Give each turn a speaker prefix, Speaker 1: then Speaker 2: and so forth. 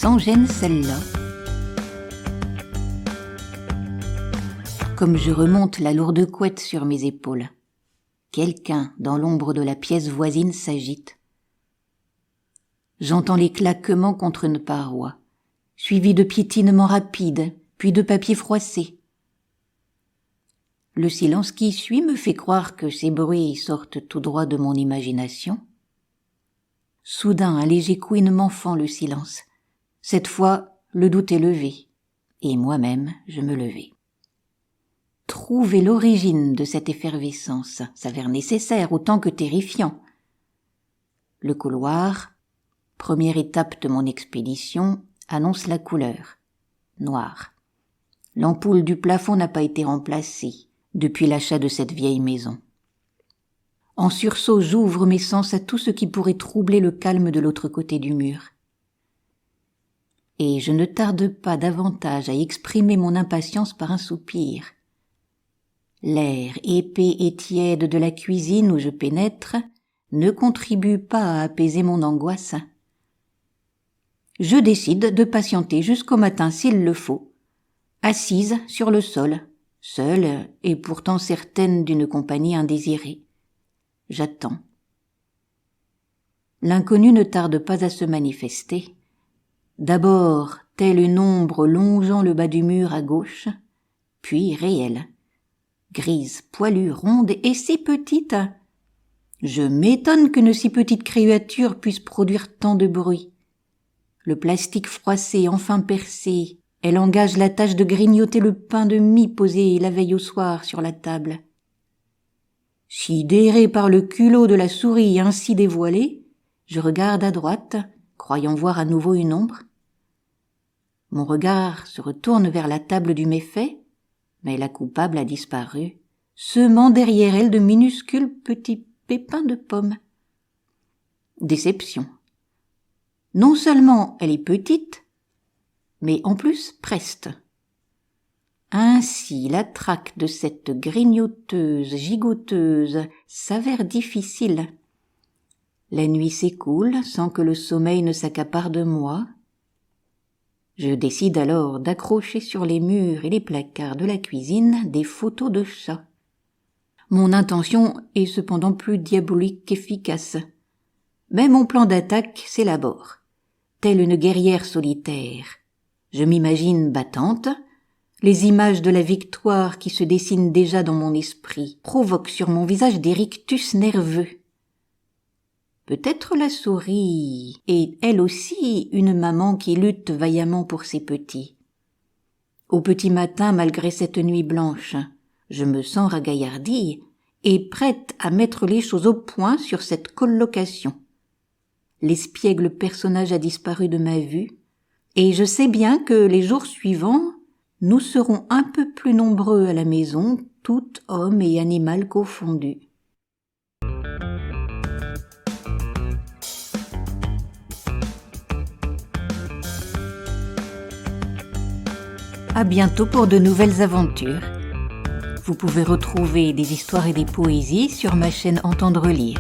Speaker 1: sans gêne celle-là. Comme je remonte la lourde couette sur mes épaules, quelqu'un dans l'ombre de la pièce voisine s'agite. J'entends les claquements contre une paroi, suivis de piétinements rapides, puis de papier froissé. Le silence qui suit me fait croire que ces bruits sortent tout droit de mon imagination. Soudain, un léger couinement fend le silence. Cette fois, le doute est levé, et moi-même, je me levai. Trouver l'origine de cette effervescence s'avère nécessaire autant que terrifiant. Le couloir, première étape de mon expédition, annonce la couleur, noire. L'ampoule du plafond n'a pas été remplacée depuis l'achat de cette vieille maison. En sursaut, j'ouvre mes sens à tout ce qui pourrait troubler le calme de l'autre côté du mur. Et je ne tarde pas davantage à exprimer mon impatience par un soupir. L'air épais et tiède de la cuisine où je pénètre ne contribue pas à apaiser mon angoisse. Je décide de patienter jusqu'au matin s'il le faut, assise sur le sol, seule et pourtant certaine d'une compagnie indésirée. J'attends. L'inconnu ne tarde pas à se manifester. D'abord, telle une ombre longeant le bas du mur à gauche, puis réelle. Grise, poilue, ronde et si petite. Je m'étonne qu'une si petite créature puisse produire tant de bruit. Le plastique froissé, enfin percé, elle engage la tâche de grignoter le pain de mie posé la veille au soir sur la table. Sidéré par le culot de la souris ainsi dévoilée, je regarde à droite, croyant voir à nouveau une ombre. Mon regard se retourne vers la table du méfait, mais la coupable a disparu, semant derrière elle de minuscules petits pépins de pommes. Déception. Non seulement elle est petite, mais en plus preste. Ainsi, la traque de cette grignoteuse, gigoteuse s'avère difficile. La nuit s'écoule sans que le sommeil ne s'accapare de moi. Je décide alors d'accrocher sur les murs et les placards de la cuisine des photos de chats. Mon intention est cependant plus diabolique qu'efficace. Mais mon plan d'attaque s'élabore. Telle une guerrière solitaire, je m'imagine battante. Les images de la victoire qui se dessinent déjà dans mon esprit provoquent sur mon visage des rictus nerveux. Peut-être la souris est elle aussi une maman qui lutte vaillamment pour ses petits. Au petit matin, malgré cette nuit blanche, je me sens ragaillardie et prête à mettre les choses au point sur cette colocation. L'espiègle personnage a disparu de ma vue, et je sais bien que les jours suivants, nous serons un peu plus nombreux à la maison, tout homme et animal confondus. À bientôt pour de nouvelles aventures. Vous pouvez retrouver des histoires et des poésies sur ma chaîne Entendre lire.